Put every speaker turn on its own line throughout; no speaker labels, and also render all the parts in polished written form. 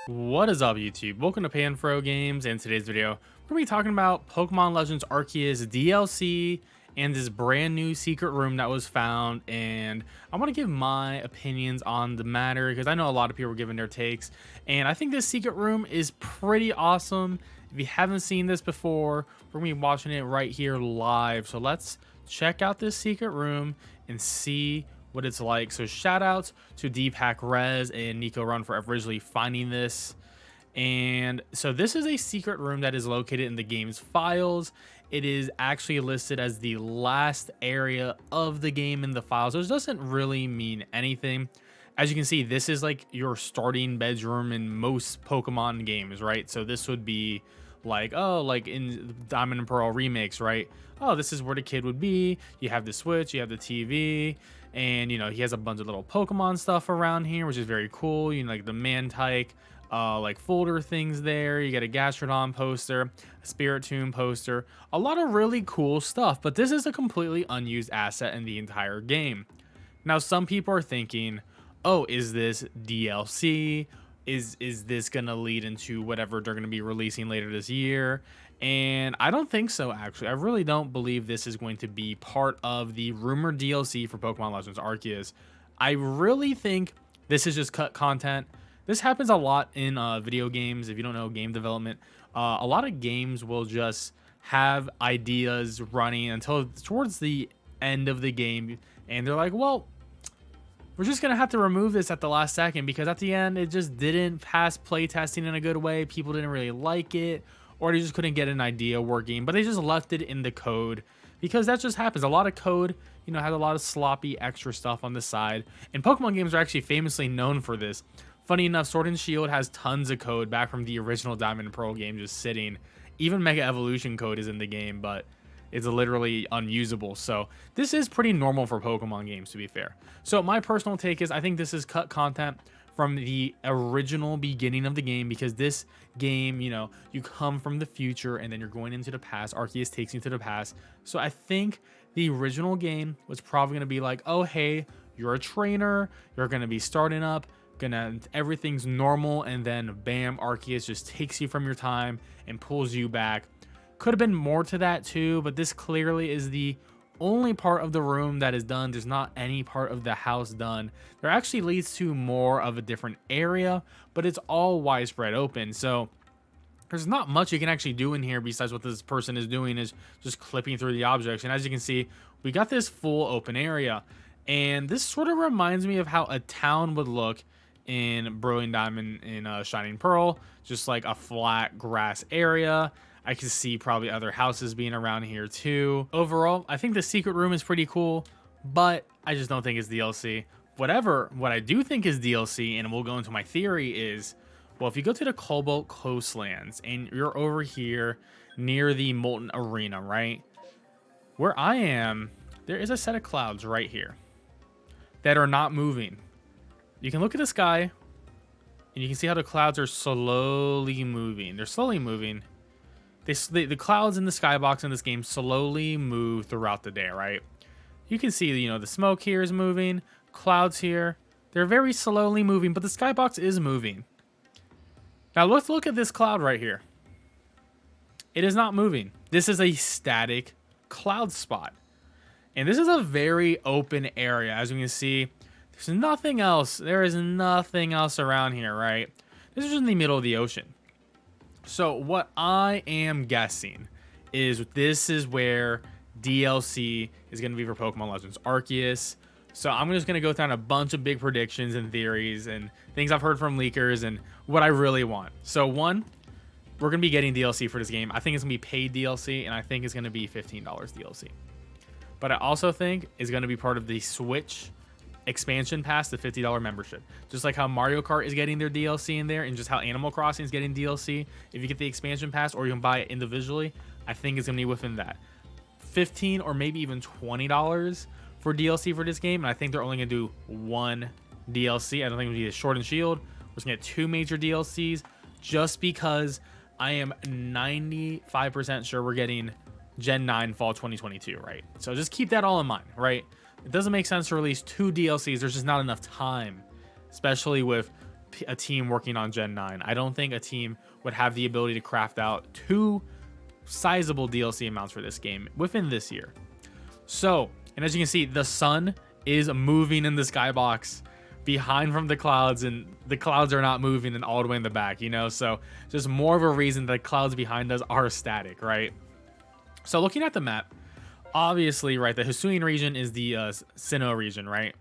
What is up, YouTube? Welcome to PanFro Games. In today's video, we're going to be talking about Pokemon Legends Arceus DLC and this brand new secret room that was found. And I want to give my opinions on the matter because I know a lot of people are giving their takes. And I think this secret room is pretty awesome. If you haven't seen this before, we're going to be watching it right here live. So let's check out this secret room and see what it's like. So shout outs to Deepak Rez and Nico Run for originally finding this. And so this is a secret room that is located in the game's files. It is actually listed as the last area of the game in the files, so it doesn't really mean anything. As you can see, this is like your starting bedroom in most Pokemon games, right? So this would be like, oh, like in Diamond and Pearl remakes, right? Oh, this is where the kid would be. You have the Switch, you have the TV, and you know, he has a bunch of little Pokemon stuff around here, which is very cool. You know, like the Mantike like folder things there. You get a Gastrodon poster, a Spiritomb poster, a lot of really cool stuff. But this is a completely unused asset in the entire game. Now, some people are thinking, oh, is this DLC? Is this gonna lead into whatever they're gonna be releasing later this year? And I don't think so, actually. I really don't believe this is going to be part of the rumored DLC for Pokemon Legends Arceus. I really think this is just cut content. This happens a lot in video games. If you don't know game development, a lot of games will just have ideas running until towards the end of the game, and they're like, well, we're just going to have to remove this at the last second because at the end, it just didn't pass playtesting in a good way. People didn't really like it, or they just couldn't get an idea working, but they just left it in the code because that just happens. A lot of code, you know, has a lot of sloppy extra stuff on the side, and Pokemon games are actually famously known for this. Funny enough, Sword and Shield has tons of code back from the original Diamond and Pearl game just sitting. Even Mega Evolution code is in the game, but it's literally unusable. So this is pretty normal for Pokemon games, to be fair. So my personal take is I think this is cut content from the original beginning of the game, because this game, you know, you come from the future and then you're going into the past. Arceus takes you to the past. So I think the original game was probably going to be like, oh, hey, you're a trainer. You're going to be starting up. Everything's normal, and then bam, Arceus just takes you from your time and pulls you back. Could have been more to that too, but this clearly is the only part of the room that is done. There's not any part of the house done. There actually leads to more of a different area, but it's all widespread open, so there's not much you can actually do in here besides what this person is doing is just clipping through the objects. And as you can see, we got this full open area, and this sort of reminds me of how a town would look in Brilliant Diamond and Shining Pearl, just like a flat grass area. I can see probably other houses being around here too. Overall, I think the secret room is pretty cool, but I just don't think it's DLC. What I do think is DLC, and we'll go into my theory, is, well, if you go to the Cobalt Coastlands and you're over here near the Molten Arena, right? Where I am, there is a set of clouds right here that are not moving. You can look at the sky, and you can see how the clouds are slowly moving. They're slowly moving. The clouds in the skybox in this game slowly move throughout the day, right? You can see, you know, the smoke here is moving, clouds here. They're very slowly moving, but the skybox is moving. Now let's look at this cloud right here. It is not moving. This is a static cloud spot. And this is a very open area. As you can see, there's nothing else. There is nothing else around here, right? This is just in the middle of the ocean. So what I am guessing is this is where DLC is going to be for Pokemon Legends Arceus. So I'm just going to go down a bunch of big predictions and theories and things I've heard from leakers and what I really want. So one, we're going to be getting DLC for this game. I think it's going to be paid DLC, and I think it's going to be $15 DLC. But I also think it's going to be part of the Switch expansion pass, the $50 membership, just like how Mario Kart is getting their DLC in there, and just how Animal Crossing is getting DLC. If you get the expansion pass, or you can buy it individually, I think it's gonna be within that $15 or maybe even $20 for DLC for this game. And I think they're only gonna do one DLC. I don't think it'll be a Sword and Shield. We're just gonna get two major DLCs, just because I am 95% sure we're getting Gen 9 Fall 2022, right? So just keep that all in mind, right? It doesn't make sense to release two DLCs. There's just not enough time, especially with a team working on Gen 9. I don't think a team would have the ability to craft out 2 sizable DLC amounts for this game within this year. So, and as you can see, the sun is moving in the skybox behind from the clouds, and the clouds are not moving and all the way in the back, you know? So just more of a reason that the clouds behind us are static, right? So looking at the map, obviously, right, the Hisuian region is the Sinnoh region, right?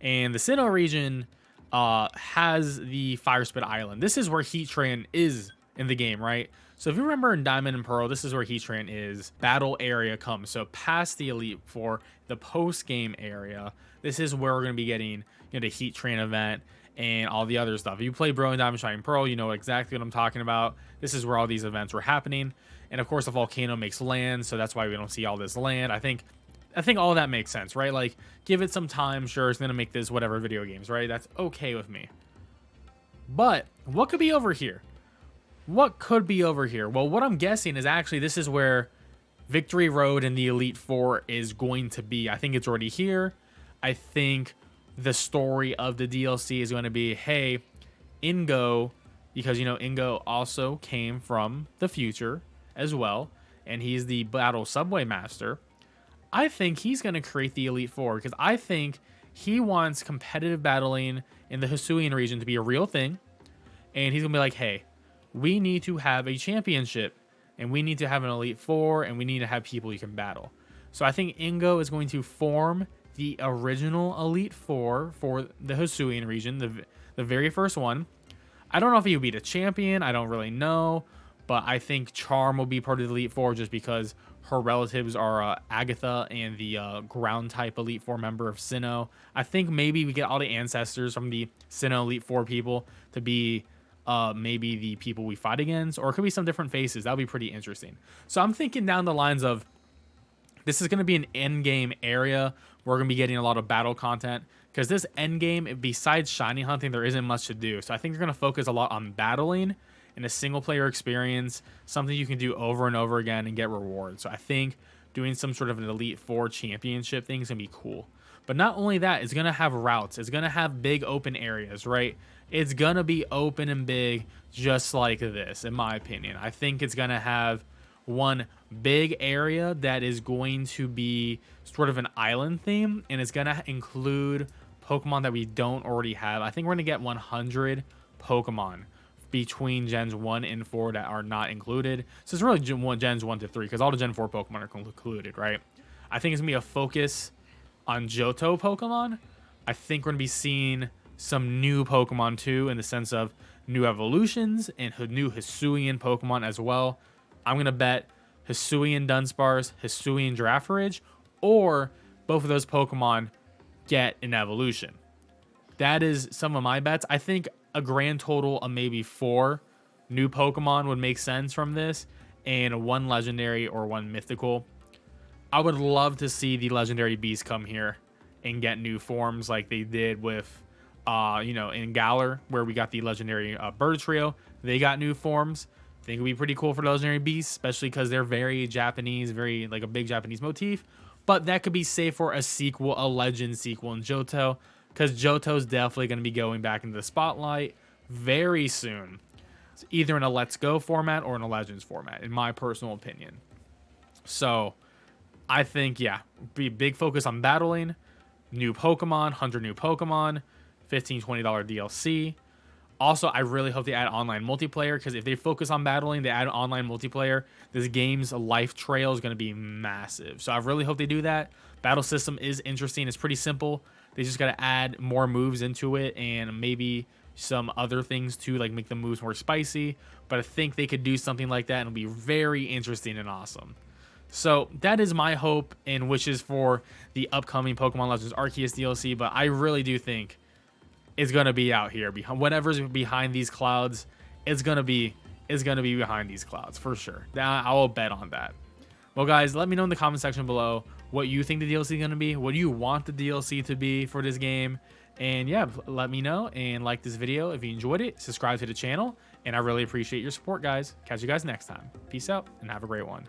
And the Sinnoh region has the Fire Spit Island. This is where Heatran is in the game, right? So if you remember in Diamond and Pearl, this is where Heatran is. Battle area comes. So past the Elite Four, the post-game area, this is where we're going to be getting, you know, the Heatran event and all the other stuff. If you play Brilliant Diamond, Shining Pearl, you know exactly what I'm talking about. This is where all these events were happening. And of course, the volcano makes land, so that's why we don't see all this land. I think all of that makes sense, right? Like, give it some time. Sure, it's going to make this whatever video games, right? That's okay with me. But what could be over here? What could be over here? Well, what I'm guessing is actually this is where Victory Road and the Elite Four is going to be. I think it's already here. I think the story of the DLC is going to be, hey, Ingo, because, you know, Ingo also came from the future as well, and he's the Battle Subway Master. I think he's going to create the Elite Four because I think he wants competitive battling in the Hisuian region to be a real thing, and he's going to be like, hey, we need to have a championship, and we need to have an Elite Four, and we need to have people you can battle. So I think Ingo is going to form the original Elite Four for the Hisuian region, the very first one. I don't know if he would be the champion. I don't really know, but I think Charm will be part of the Elite Four just because her relatives are Agatha and the ground type Elite Four member of Sinnoh. I think maybe we get all the ancestors from the Sinnoh Elite Four people to be maybe the people we fight against, or it could be some different faces. That would be pretty interesting. So I'm thinking down the lines of this is going to be an end game area. We're going to be getting a lot of battle content because this end game, besides shiny hunting, there isn't much to do. So I think they're going to focus a lot on battling in a single player experience, something you can do over and over again and get rewards. So I think doing some sort of an Elite Four championship thing is going to be cool. But not only that, it's going to have routes. It's going to have big open areas, right? It's going to be open and big just like this, in my opinion. I think it's going to have one big area that is going to be sort of an island theme, and it's going to include Pokemon that we don't already have. I think we're going to get 100 Pokemon between Gens 1 and 4 that are not included. So it's really Gens 1 to 3 because all the Gen 4 Pokemon are included, right? I think it's going to be a focus on Johto Pokemon. I think we're going to be seeing some new Pokemon too, in the sense of new evolutions and new Hisuian Pokemon as well. I'm going to bet Hisuian Dunsparce, Hisuian Girafarig, or both of those Pokemon get an evolution. That is some of my bets. I think a grand total of maybe 4 new Pokemon would make sense from this, and 1 legendary or 1 mythical. I would love to see the legendary beast come here and get new forms like they did with you know, in Galar, where we got the legendary bird trio. They got new forms. I think it would be pretty cool for the legendary beasts, especially because they're very Japanese, very like a big Japanese motif. But that could be safe for a sequel, a legend sequel in Johto, because Johto's definitely going to be going back into the spotlight very soon. It's either in a Let's Go format or in a Legends format, in my personal opinion. So I think, yeah, be a big focus on battling, new Pokemon, 100 new Pokemon, $15, $20 DLC. Also, I really hope they add online multiplayer, because if they focus on battling, they add online multiplayer, this game's life trail is going to be massive. So I really hope they do that. Battle system is interesting. It's pretty simple. They just got to add more moves into it and maybe some other things too, like make the moves more spicy. But I think they could do something like that and it'll be very interesting and awesome. So that is my hope and wishes for the upcoming Pokemon Legends Arceus DLC. But I really do think it's gonna be out here. Whatever's behind these clouds, it's gonna be behind these clouds for sure. I will bet on that. Well, guys, let me know in the comment section below what you think the DLC is gonna be. What do you want the DLC to be for this game? And yeah, let me know and like this video if you enjoyed it. Subscribe to the channel, and I really appreciate your support, guys. Catch you guys next time. Peace out and have a great one.